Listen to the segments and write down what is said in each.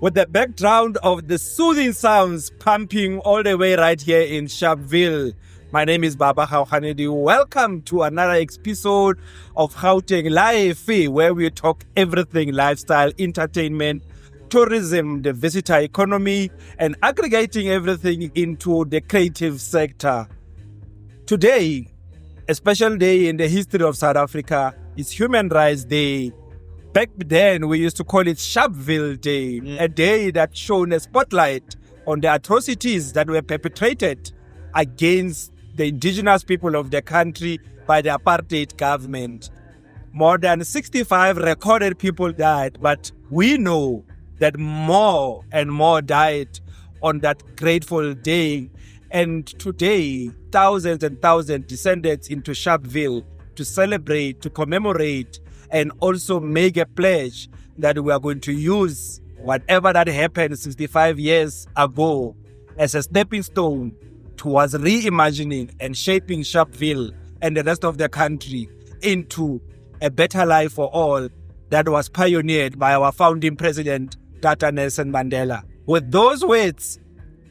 with the background of the soothing sounds pumping all the way right here in Sharpeville. My name is Barba. Welcome to another episode of Gauteng Life, where we talk everything lifestyle, entertainment, tourism, the visitor economy, and aggregating everything into the creative sector. Today, a special day in the history of South Africa, is Human Rights Day. Back then, we used to call it Sharpeville Day, a day that shone a spotlight on the atrocities that were perpetrated against the indigenous people of the country by the apartheid government. More than 65 recorded people died, but we know that more and more died on that grateful day. And today, thousands and thousands descended into Sharpeville to celebrate, to commemorate, and also make a pledge that we are going to use whatever that happened 65 years ago as a stepping stone towards reimagining and shaping Sharpeville and the rest of the country into a better life for all that was pioneered by our founding president, Tata Nelson Mandela. With those words,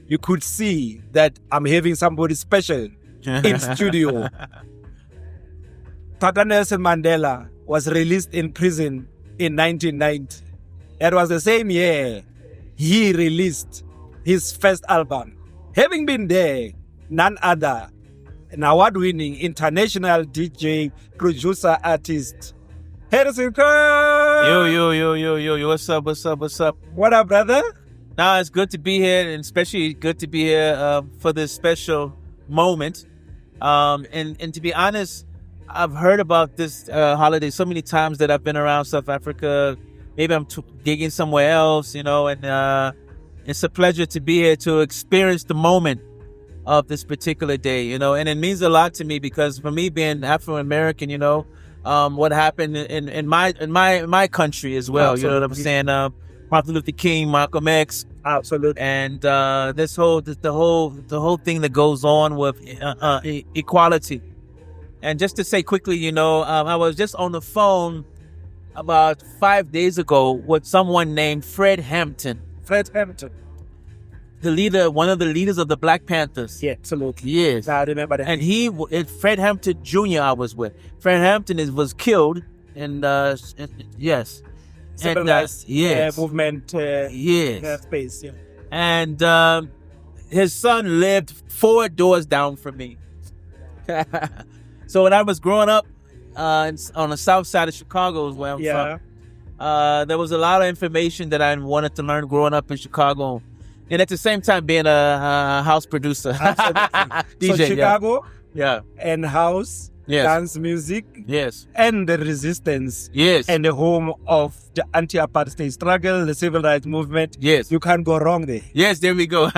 you could see that I'm having somebody special in studio. Tata Nelson Mandela was released in prison in 1990. That was the same year he released his first album. Having been there, none other, an award-winning international DJ, producer, artist, Harrison Crump. Yo, what's up? What up, brother? Now it's good to be here, and especially good to be here for this special moment. And to be honest, I've heard about this holiday so many times that I've been around South Africa. Maybe I'm gigging somewhere else, and it's a pleasure to be here to experience the moment of this particular day, and it means a lot to me because for me being Afro-American, what happened in my country as well. Absolutely. You know what I'm saying? Martin Luther King, Malcolm X, absolutely, and the whole thing that goes on with equality. And just to say quickly, I was just on the phone about 5 days ago with someone named Fred Hampton. The leader, one of the leaders of the Black Panthers. Yeah, absolutely. Yes. I remember that. And Fred Hampton Jr. I was with. Fred Hampton was killed, and yes. Civilized yes. Movement yes. Space, yeah. And his son lived 4 doors down from me. So when I was growing up on the south side of Chicago is where I'm from, there was a lot of information that I wanted to learn growing up in Chicago. And at the same time being a house producer. DJ, so Chicago yeah. and house, yes. dance music, yes, and the resistance, yes, and the home of the anti-apartheid struggle, the civil rights movement. Yes. You can't go wrong there. Yes, there we go.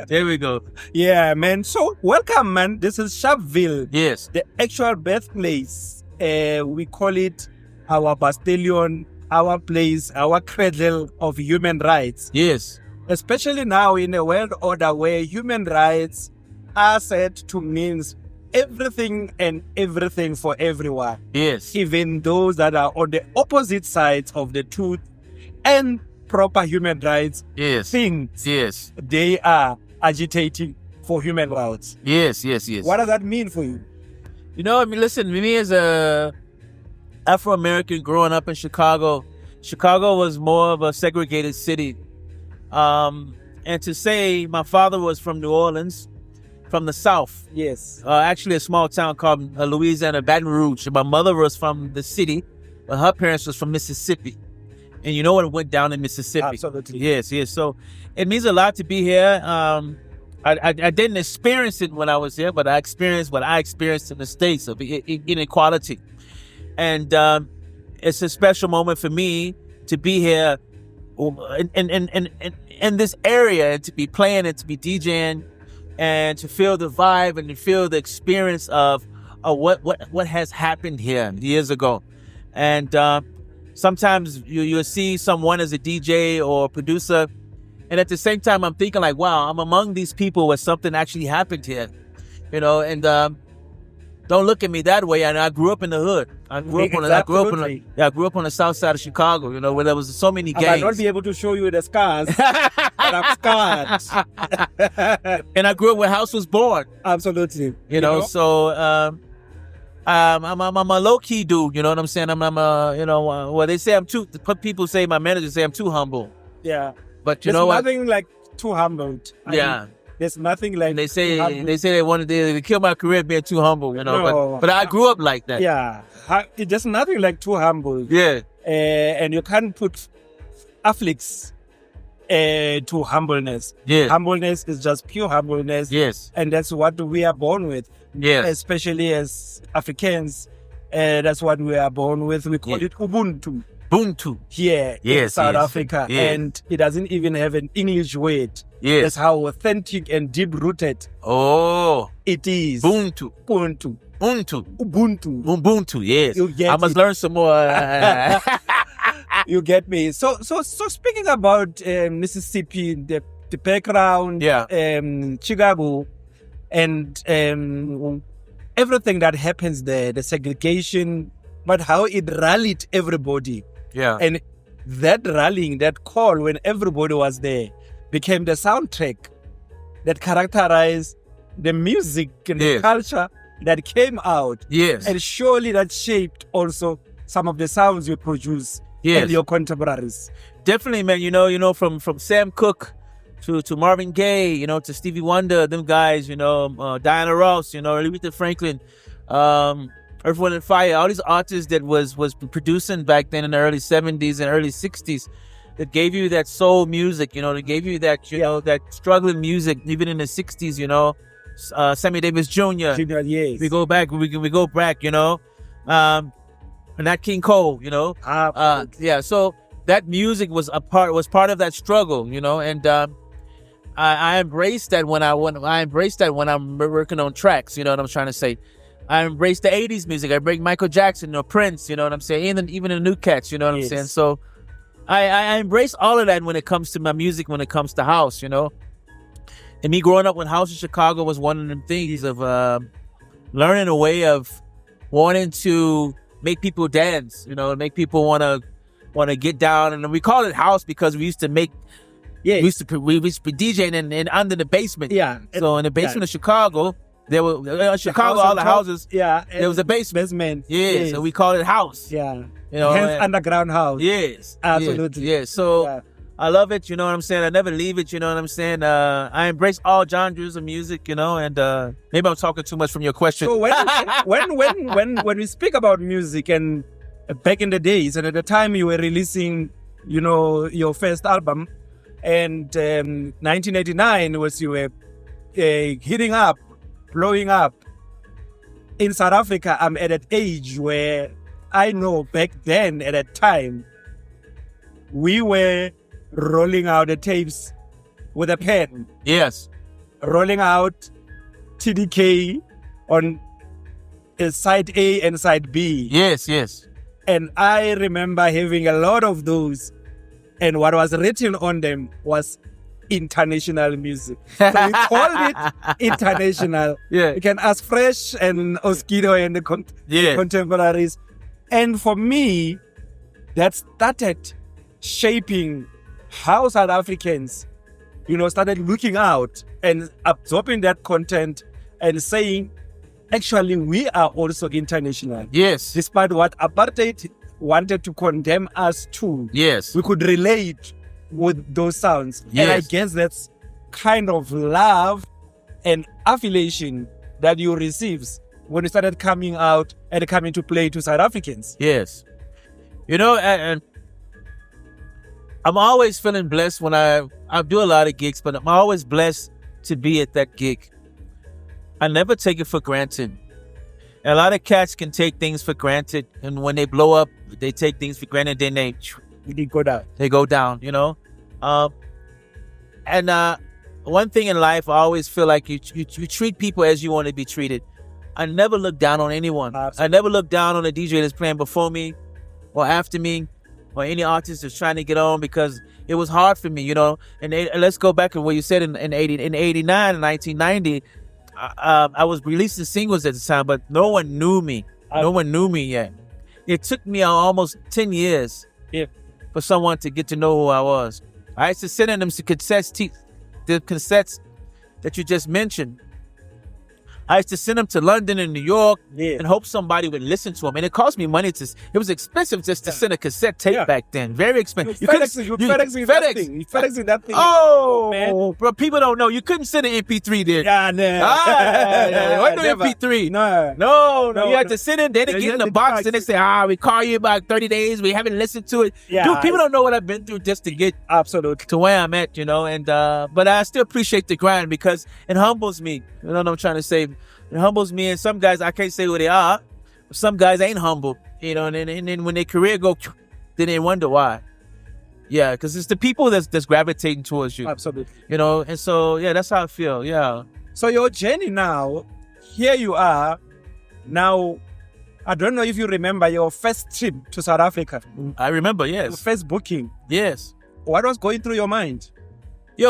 There we go. Yeah, man. So welcome, man. This is Sharpeville. Yes. The actual birthplace. We call it our bastion, our place, our cradle of human rights. Yes. Especially now in a world order where human rights are said to mean everything and everything for everyone. Yes. Even those that are on the opposite sides of the truth and proper human rights yes. things. Yes. They are agitating for human rights. Yes. What does that mean for you? Listen, me as a Afro-American growing up in Chicago was more of a segregated city. And to say my father was from New Orleans, from the South. Yes. Actually a small town called Louisiana, Baton Rouge. My mother was from the city, but her parents was from Mississippi. And you know what went down in Mississippi? Absolutely. Yes. So it means a lot to be here. I didn't experience it when I was here, but I experienced what I experienced in the States of inequality. And it's a special moment for me to be here in this area and to be playing and to be DJing and to feel the vibe and to feel the experience of what has happened here years ago. And sometimes you'll see someone as a DJ or producer, and at the same time I'm thinking like, wow, I'm among these people where something actually happened here, and don't look at me that way. And I grew up in the hood. I grew up on the south side of Chicago, you know, where there was so many gangs. I might not be able to show you the scars, but I'm scarred. And I grew up where House was born. Absolutely. You know, so I'm a low key dude. You know what I'm saying? I'm well, they say I'm too. People say, my managers say I'm too humble. Yeah. But you know what? There's nothing like too humbled. There's nothing like. They say they wanted to kill my career being too humble. You know, no. but I grew up like that. Yeah. There's nothing like too humble. Yeah. And you can't put afflicts to humbleness. Yes. Humbleness is just pure humbleness. Yes. And that's what we are born with. Yes. Especially as Africans. That's what we are born with. We call it Ubuntu. Ubuntu. Here in South Africa. Yes. And it doesn't even have an English word. Yes. That's how authentic and deep-rooted it is. Ubuntu. Ubuntu. Ubuntu. Ubuntu. Ubuntu, yes. I must learn some more. You get me. So speaking about Mississippi, the background, Chicago, and everything that happens there, the segregation, but how it rallied everybody. Yeah. And that rallying, that call when everybody was there, became the soundtrack that characterized the music and the culture that came out. Yes. And surely that shaped also some of the sounds you produce and your contemporaries. Definitely, man. You know, from Sam Cooke to Marvin Gaye, you know, to Stevie Wonder, them guys, you know, Diana Ross, you know, Aretha Franklin, Earth, Wind and Fire, all these artists that was producing back then in the early 70s and early 60s that gave you that soul music, you know, that gave you that, you know, that struggling music, even in the 60s, you know, Sammy Davis Jr. Yes. We go back, you know, and Nat King Cole, you know. So that music was part of that struggle, you know, and I embraced that when I'm working on tracks, you know what I'm trying to say. I embrace the 80s music. I break Michael Jackson or Prince, you know what I'm saying? Even the new cats, you know what I'm saying? So I embrace all of that when it comes to my music, when it comes to house, you know? And me growing up when house in Chicago was one of them things of learning a way of wanting to make people dance, you know, make people want to get down. And we call it house because we used to make, we used to be DJing in under the basement. Yeah. So in the basement of Chicago, there were Chicago, all the houses. Yeah. There was a basement. Yes. So we called it house. Yeah. You know, hence underground house. Yes. Absolutely. Yes. So I love it. You know what I'm saying? I never leave it. You know what I'm saying? I embrace all genres of music. You know, and maybe I'm talking too much from your question. So when we speak about music and back in the days and at the time you were releasing, you know, your first album, and 1989 was you were hitting up. Blowing up in South Africa, I'm at an age where I know back then at that time, we were rolling out the tapes with a pen. Yes. Rolling out TDK on side A and side B. Yes, yes. And I remember having a lot of those. And what was written on them was international music. So we called it international. Yeah. You can ask Fresh and Oskido and the contemporaries. And for me, that started shaping how South Africans, you know, started looking out and absorbing that content and saying, actually, we are also international. Yes. Despite what apartheid wanted to condemn us to. Yes. We could relate with those sounds. Yes. And I guess that's kind of love and affiliation that you receives when you started coming out and coming to play to South Africans. Yes. You know, and I'm always feeling blessed when I do a lot of gigs, but I'm always blessed to be at that gig. I never take it for granted. And a lot of cats can take things for granted, and when they blow up, they take things for granted, then they go down. They go down, you know. And one thing in life, I always feel like you treat people as you want to be treated. I never look down on anyone. Absolutely. I never look down on a DJ that's playing before me or after me or any artist that's trying to get on, because it was hard for me, you know. And let's go back to what you said in 89 and 1990. I was releasing singles at the time, but no one knew me. No one knew me yet. It took me almost 10 years for someone to get to know who I was. I used to send in them the cassettes that you just mentioned. I used to send them to London and New York and hope somebody would listen to them. And it cost me money it was expensive just to send a cassette tape back then. Very expensive. You're FedExing that thing. Oh, man. Bro, people don't know. You couldn't send an MP3 there. Yeah, no. What no MP3? No. You had to send it. Then they get in the box and they say, we call you about 30 days. We haven't listened to it. Yeah, dude, people don't know what I've been through just to get to where I'm at, And but I still appreciate the grind because it humbles me. You know what I'm trying to say? It humbles me, and some guys I can't say who they are. But some guys ain't humble, and then when their career go, then they wonder why. Yeah, because it's the people that's gravitating towards you. Absolutely. And so that's how I feel. Yeah. So your journey now, here you are. Now, I don't know if you remember your first trip to South Africa. I remember. Yes. Your first booking. Yes. What was going through your mind?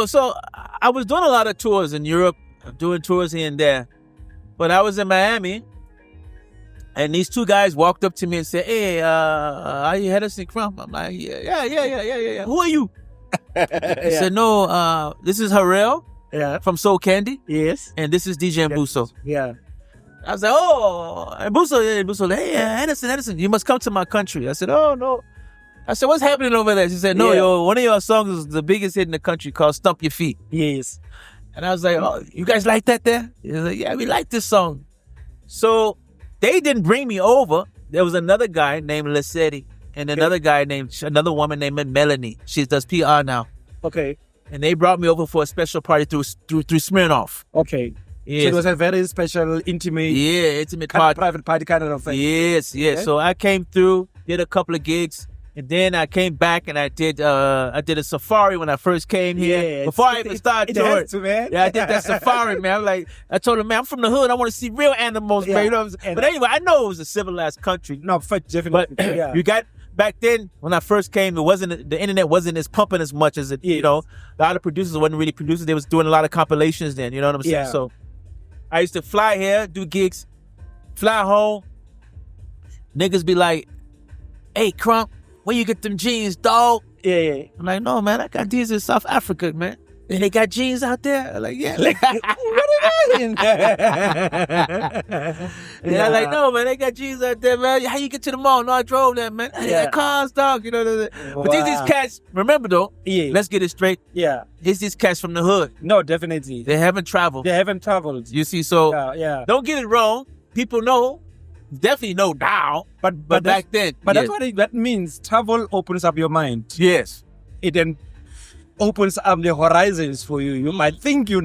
So I was doing a lot of tours in Europe, doing tours here and there. But I was in Miami, and these two guys walked up to me and said, "Hey, are you Harrison Crump?" I'm like, "Yeah. Who are you?" They said, "No, this is Harrell from Soul Candy. Yes. And this is DJ Mbuso." Yeah. I was like, "Oh, Mbuso, hey, Harrison, you must come to my country." I said, "Oh, no." I said, "What's happening over there?" She said, "No, one of your songs is the biggest hit in the country called Stump Your Feet." Yes. And I was like, "Oh, you guys like that there?" He was like, "Yeah, we like this song." So they didn't bring me over. There was another guy named Lacetti and another woman named Melanie. She does PR now. Okay. And they brought me over for a special party through Smirnoff. Okay. Yes. So it was a very special, intimate party. Private party kind of thing. Yes. Okay. So I came through, did a couple of gigs. And then I came back and I did a safari when I first came here. Before I even started touring. I did that safari, man. I told him, man, I'm from the hood. I want to see real animals, man. But anyway, I know it was a civilized country. No, definitely. But you got back then when I first came, the internet wasn't as pumping as much as it. A lot of producers wasn't really producing. They was doing a lot of compilations then. You know what I'm saying? Yeah. So I used to fly here, do gigs, fly home. Niggas be like, "Hey, Crump, where you get them jeans, dog?" Yeah. I'm like, "No, man, I got these in South Africa, man." And they got jeans out there? I'm like, "Yeah." What do you mean? I'm like, "No, man, they got jeans out there, man. How you get to the mall?" "No, I drove that, man." "I got cars, dog." But these cats, remember though, let's get it straight. Yeah. These cats from the hood. No, definitely. They haven't traveled. You see, so don't get it wrong. People know. Definitely know now, but back then. But that's what that means. Travel opens up your mind. Yes. It then opens up the horizons for you. You might think you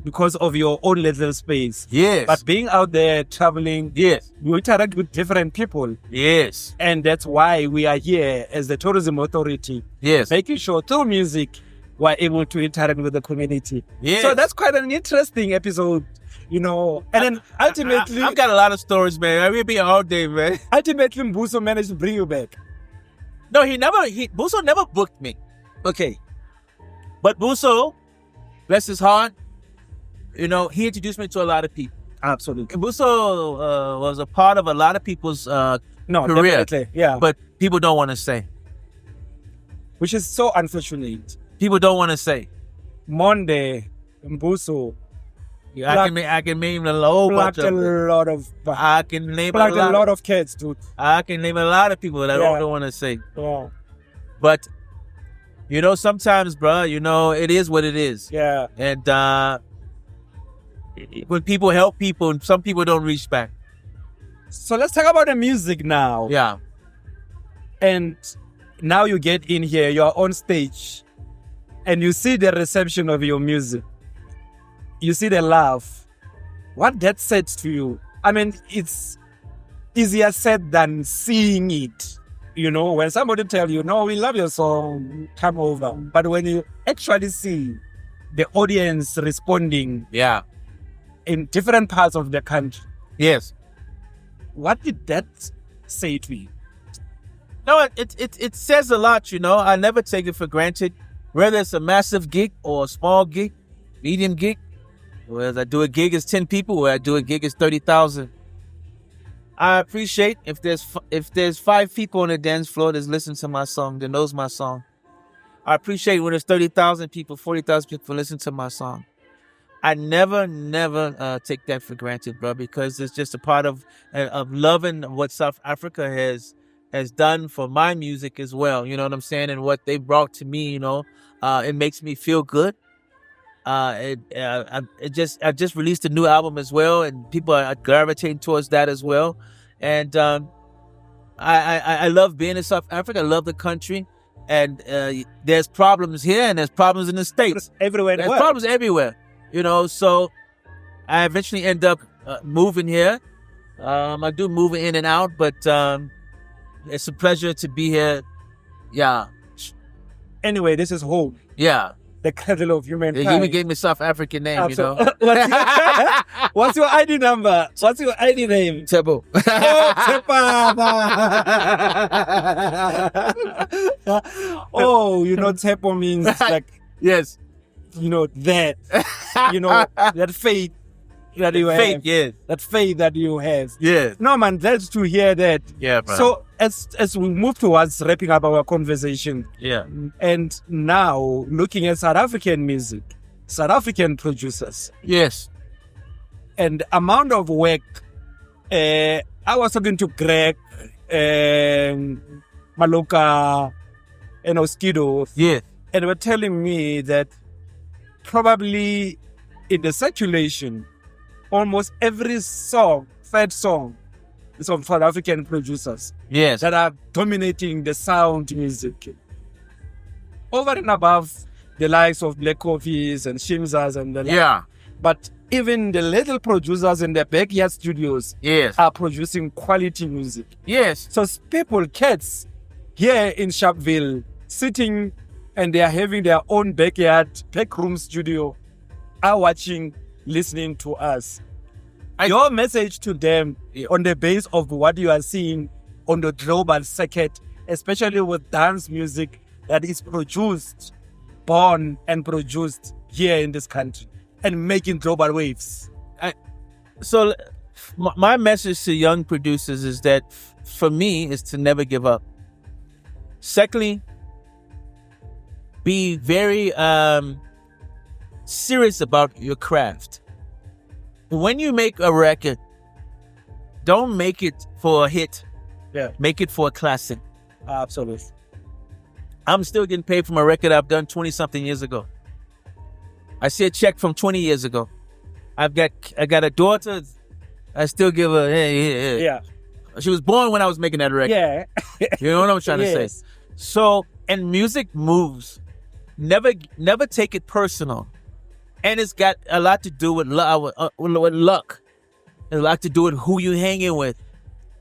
because of your own little space. Yes. But being out there traveling, you interact with different people. Yes. And that's why we are here as the Tourism Authority. Yes. Making sure through music we're able to interact with the community. Yes. So that's quite an interesting episode. And then ultimately... I've got a lot of stories, man. We'll be here all day, man. Ultimately, Mbuso managed to bring you back. No, Mbuso never booked me. Okay. But Mbuso, bless his heart, he introduced me to a lot of people. Absolutely. Mbuso was a part of a lot of people's career. Definitely. Yeah. But people don't want to say. Which is so unfortunate. People don't want to say. Monday, Mbuso... I can name a lot of kids, dude. I can name a lot of people that I don't want to say. Yeah. But sometimes, bro, it is what it is. Yeah. And when people help people, some people don't reach back. So let's talk about the music now. Yeah. And now you get in here, you're on stage, and you see the reception of your music. You see the love. What that says to you? I mean, it's easier said than seeing it. When somebody tell you, "No, we love your song, come over." But when you actually see the audience responding in different parts of the country. Yes. What did that say to you? No, it says a lot, I never take it for granted. Whether it's a massive gig or a small gig, medium gig, Whether I do a gig as 10 people or I do a gig as 30,000. I appreciate if there's 5 people on the dance floor that's listening to my song, that knows my song. I appreciate when there's 30,000 people, 40,000 people listen to my song. I never take that for granted, bro, because it's just a part of loving what South Africa has done for my music as well. You know what I'm saying? And what they brought to me, you know, it makes me feel good. I just released a new album as well, and people are gravitating towards that as well. And I love being in South Africa. I love the country. And there's problems here and there's problems in the States. Everywhere. There's problems everywhere, you know. So I eventually end up moving here. I do move in and out, but it's a pleasure to be here. Yeah. Anyway, this is home. Yeah. The cradle of humankind. They even gave me a South African name, you know. What's your ID number? What's your ID name? Tebo. Oh, you know, Tebo means like, yes, you know, that, you know, that faith that you have. Yes. That faith that you have. Yes. No, man, that's to hear that. Yeah, bro. So as we move towards wrapping up our conversation, yeah, and now looking at South African music, South African producers, yes, and amount of work. I was talking to Greg, Maloka, and Oskido, yes, and they were telling me that probably in the circulation, almost every song, third song, is from South African producers. yes, That are dominating the sound music. Over and above the likes of Black Coffees and Shimzas and the like. yeah, But even the little producers in their backyard studios yes, are producing quality music. yes. So people, cats here in Sharpeville, sitting and they are having their own backyard, backroom studio, are watching, listening to us. Your message to them on the base of what you are seeing on the global circuit, especially with dance music that is produced, born and produced here in this country and making global waves. So my message to young producers is that for me is to never give up. Secondly, be very serious about your craft. When you make a record, don't make it for a hit. Yeah. Make it for a classic. Absolutely. I'm still getting paid for my record I've done 20-something years ago. I see a check from 20 years ago. I got a daughter. I still give her, hey. Yeah. She was born when I was making that record. Yeah. You know what I'm trying to say? So, and music moves. Never take it personal. And it's got a lot to do with luck. It's a lot to do with who you hanging with.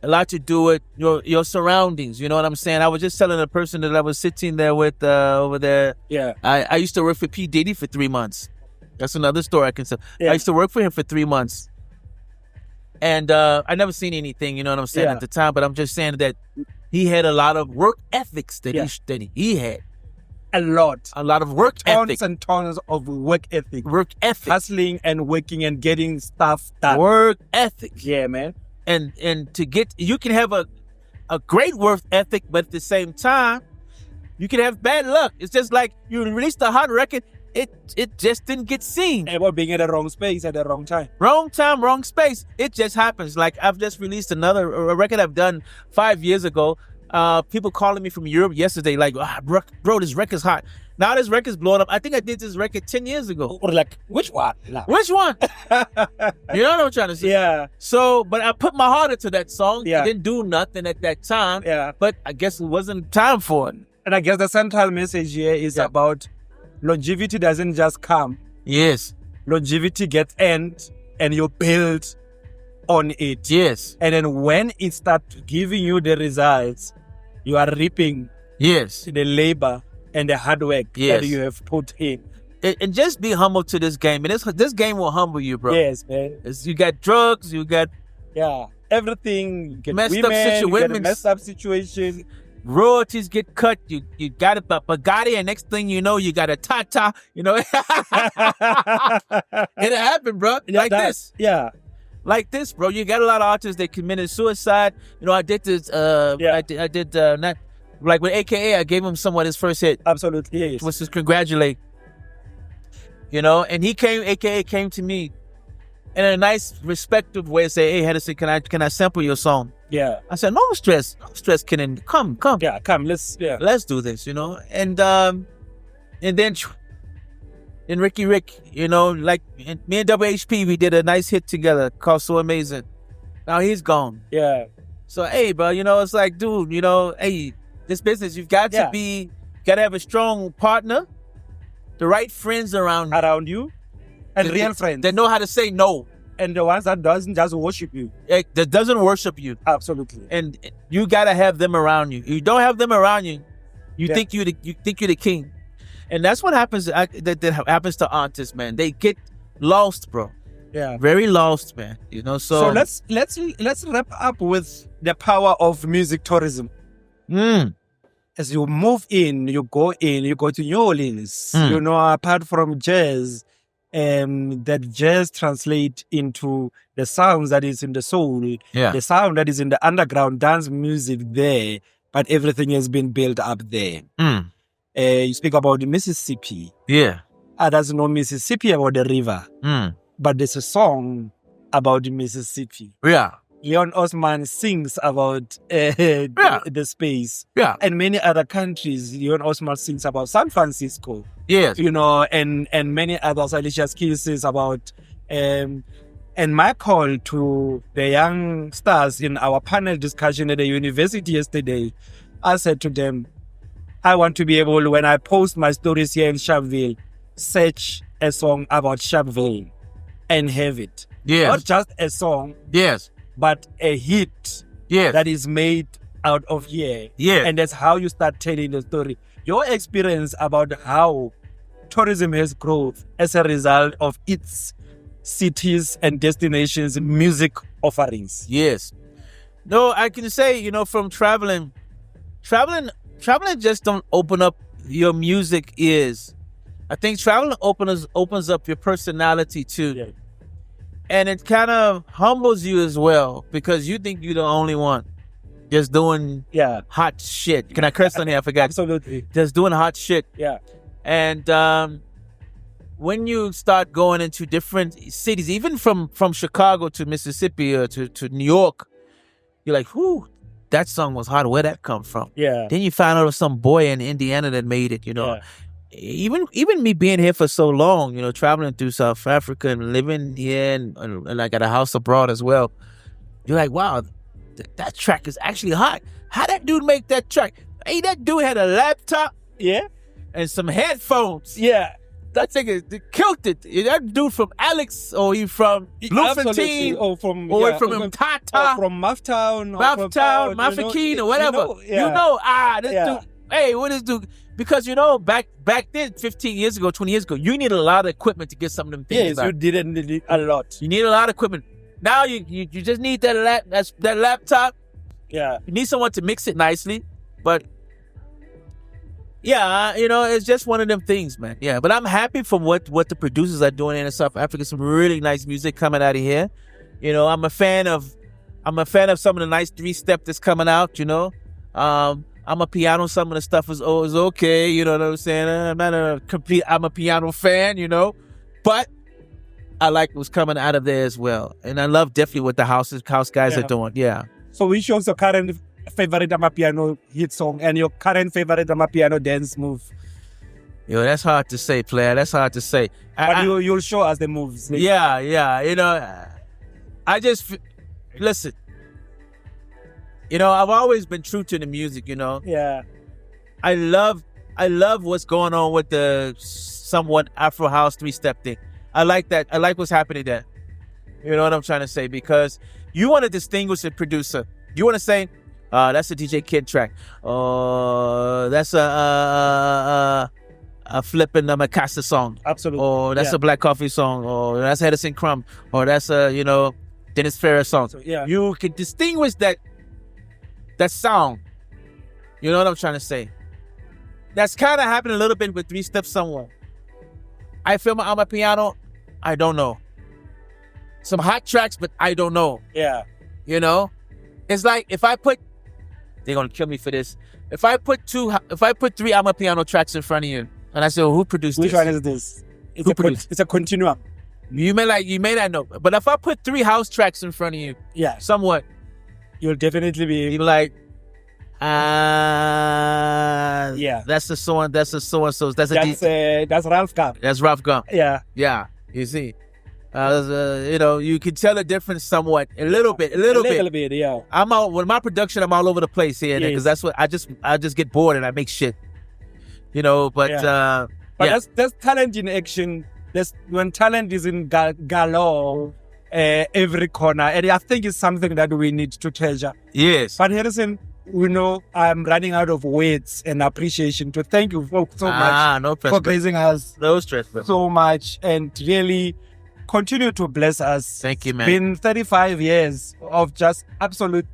A lot to do with your surroundings. You know what I'm saying? I was just telling a person that I was sitting there with over there. Yeah. I used to work for P. Diddy for 3 months. That's another story I can tell. Yeah. I used to work for him for 3 months. And I never seen anything, you know what I'm saying, at the time. But I'm just saying that he had a lot of work ethics that he had. A lot of work ethic. Tons and tons of work ethic. Work ethic. Hustling and working and getting stuff done. Work ethic. Yeah, man. And to get, you can have a great work ethic, but at the same time, you can have bad luck. It's just like you released a hot record, it just didn't get seen. About being at the wrong space at the wrong time. Wrong time, wrong space. It just happens. Like I've just released a record I've done 5 years ago. People calling me from Europe yesterday, like, bro, this record's hot. Now this record's blowing up. I think I did this record 10 years ago. Or like, which one? No. Which one? You know what I'm trying to say? Yeah. So, but I put my heart into that song. Yeah. It didn't do nothing at that time. Yeah. But I guess it wasn't time for it. And I guess the central message here is about longevity doesn't just come. Yes. Longevity gets earned and you build on it. Yes. And then when it starts giving you the results, you are reaping the labor and the hard work that you have put in. And just be humble to this game. And this game will humble you, bro. Yes, man. You got drugs, you got everything. You get messed women, up you get a messed up situation. royalties get cut. You got a Bugatti, and next thing you know, you got a Tata. You know, it happened, bro. This. Yeah. Like this, bro. You got a lot of artists that committed suicide. You know, I did this. I did not like with AKA. I gave him somewhat his first hit. Absolutely, yes. Was to congratulate. You know, and AKA came to me in a nice, respectful way and say, "Hey, Harrison, can I sample your song?" Yeah. I said, "No stress, Kenan. Come. Yeah, come. Let's do this." You know, and then Ricky Rick, you know, like me and WHP, we did a nice hit together called "So Amazing." Now he's gone. Yeah. So hey, bro, you know, it's like, dude, you know, hey, this business, you've got to have a strong partner, the right friends around you, and real friends that know how to say no, and the ones that doesn't just worship you, that doesn't worship you. Absolutely. And you gotta have them around you. You don't have them around you, you think you're the king, and that's what happens. That happens to artists, man. They get lost, bro. Yeah, very lost, man. You know. So let's wrap up with the power of music tourism. As you move in, you go to New Orleans. You know, apart from jazz, that jazz translate into the sounds that is in the soul, the sound that is in the underground dance music there, but everything has been built up there. You speak about the Mississippi. Yeah. Others know Mississippi about the river. But there's a song about the Mississippi. Yeah. Leon Osman sings about the space. Yeah. And many other countries, Leon Osman sings about San Francisco. Yes. You know, and many others. Alicia Keys says about... and my call to the young stars in our panel discussion at the university yesterday, I said to them, I want to be able, when I post my stories here in Sharpeville, search a song about Sharpeville and have it. Yes. Not just a song. Yes. But a hit that is made out of here. Yeah. And that's how you start telling the story. Your experience about how tourism has grown as a result of its cities and destinations, music offerings. Yes. No, I can say, you know, from traveling just don't open up your music ears. I think traveling opens up your personality too. Yeah. And it kind of humbles you as well, because you think you're the only one just doing hot shit. Can I curse on here? I forgot. Absolutely. Just doing hot shit. Yeah. And when you start going into different cities, even from Chicago to Mississippi or to New York, you're like, whoo, that song was hot. Where'd that come from? Yeah. Then you find out it was some boy in Indiana that made it, you know. Yeah. Even me being here for so long, you know, traveling through South Africa and living here and I got a house abroad as well. You're like, wow, that track is actually hot. How that dude make that track? Hey, that dude had a laptop. Yeah. And some headphones. Yeah. That thing killed it. That dude from Alex, or he from Bloemfontein, or from Mtata, or from Maftown, Mafeking, or whatever. This dude. Hey, what is dude? Because, you know, back then, 15 years ago, 20 years ago, you needed a lot of equipment to get some of them things. Yes, you didn't need a lot. You need a lot of equipment. Now you just need that laptop. Yeah. You need someone to mix it nicely. But yeah, you know, it's just one of them things, man. Yeah. But I'm happy for what the producers are doing in South Africa. Some really nice music coming out of here. You know, I'm a fan of some of the nice 3-step that's coming out, you know. I'm a piano. Some of the stuff is okay. You know what I'm saying? I'm a piano fan, you know, but I like what's coming out of there as well. And I love definitely what the house guys are doing. Yeah. So which was your current favorite Amapiano hit song and your current favorite Amapiano dance move? Yo, that's hard to say, player. That's hard to say. But you'll show us the moves. Yeah. You know, I just listen. You know, I've always been true to the music, you know. Yeah. I love what's going on with the somewhat Afro house 3-step thing. I like that. I like what's happening there. You know what I'm trying to say? Because you want to distinguish a producer. You want to say, that's a DJ Kid track. That's a flipping Macassa song. Absolutely. Or that's a Black Coffee song. Or that's Harrison Crump. Or that's a, you know, Dennis Ferrer song. So, yeah. You can distinguish that sound You know what I'm trying to say? That's kind of happened a little bit with 3 Step Somewhere. I feel my Amapiano, I don't know. Some hot tracks, but I don't know. Yeah. You know? It's like if I put, they're gonna kill me for this. If I put 3 Amapiano tracks in front of you, and I say, well, who produced Which this? one is this? It's a continuum. You may not know. But if I put 3 house tracks in front of you, Yeah. somewhat, You'll definitely be. you'll be like, Yeah. that's the so and so. That's Ralph Gum. That's Rough Gum. Yeah. Yeah, you see. You know, you can tell the difference somewhat, a little bit. Yeah. I'm out with my production. I'm all over the place here because that's what I just get bored and I make shit. You know, but Yeah. But that's talent in action. When talent is in galore, every corner, and I think it's something that we need to treasure. Yes. But Harrison, we know I'm running out of words and appreciation to thank you so much No press, for gracing us no stress, bro. so much and really continue to bless us. Thank you, man. Been 35 years of just absolute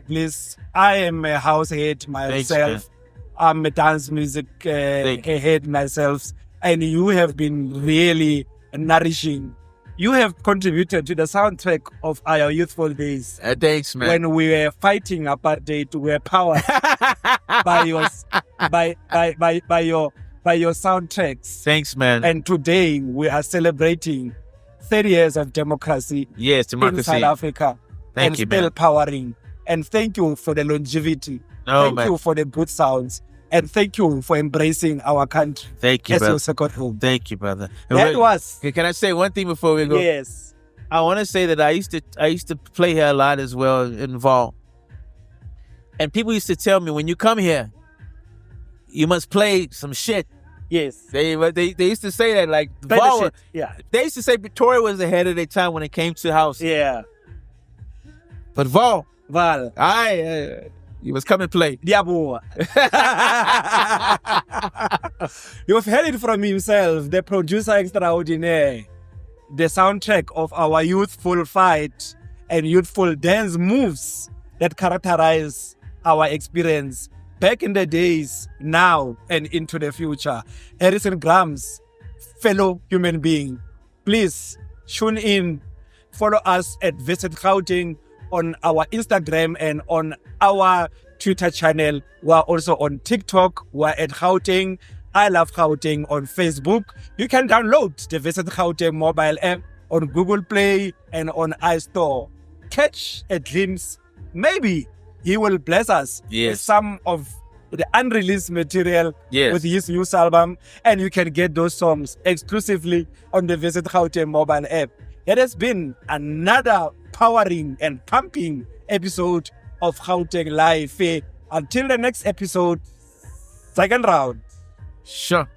bliss. I am a house head myself. Thanks, I'm a dance music head myself. And you have been really nourishing. You have contributed to the soundtrack of our youthful days. Thanks, man. When we were fighting apartheid, we were powered by your soundtracks. Thanks, man. And today we are celebrating 30 years of democracy, yes, in democracy. South Africa. Thank you, still man. powering. And thank you for the longevity. No, thank man. you for the good sounds. And thank you for embracing our country Thank you, as your brother. second home. Thank you, brother. That was. Can I say one thing before we go? Yes. I want to say that I used to play here a lot as well in Vol. And people used to tell me, when you come here, you must play some shit. Yes. They used to say that, like Play the Vol. shit. Yeah. They used to say Victoria was ahead of their time when it came to house. Yeah. But Vol, Val. you must come and play. Diabo. You've heard it from himself, the producer extraordinaire, the soundtrack of our youthful fight and youthful dance moves that characterize our experience back in the days, now, and into the future. Harrison Crump, fellow human being, please tune in, follow us at Visit Gauteng on our Instagram and on our Twitter channel. We're also on TikTok. We're at Gauteng. I Love Gauteng on Facebook. You can download the Visit Gauteng mobile app on Google Play and on iStore. Catch a glimpse. Maybe he will bless us with some of the unreleased material with his new album, and you can get those songs exclusively on the Visit Gauteng mobile app. It has been another powering and pumping episode of Gauteng Live. Until the next episode, second round. Sure.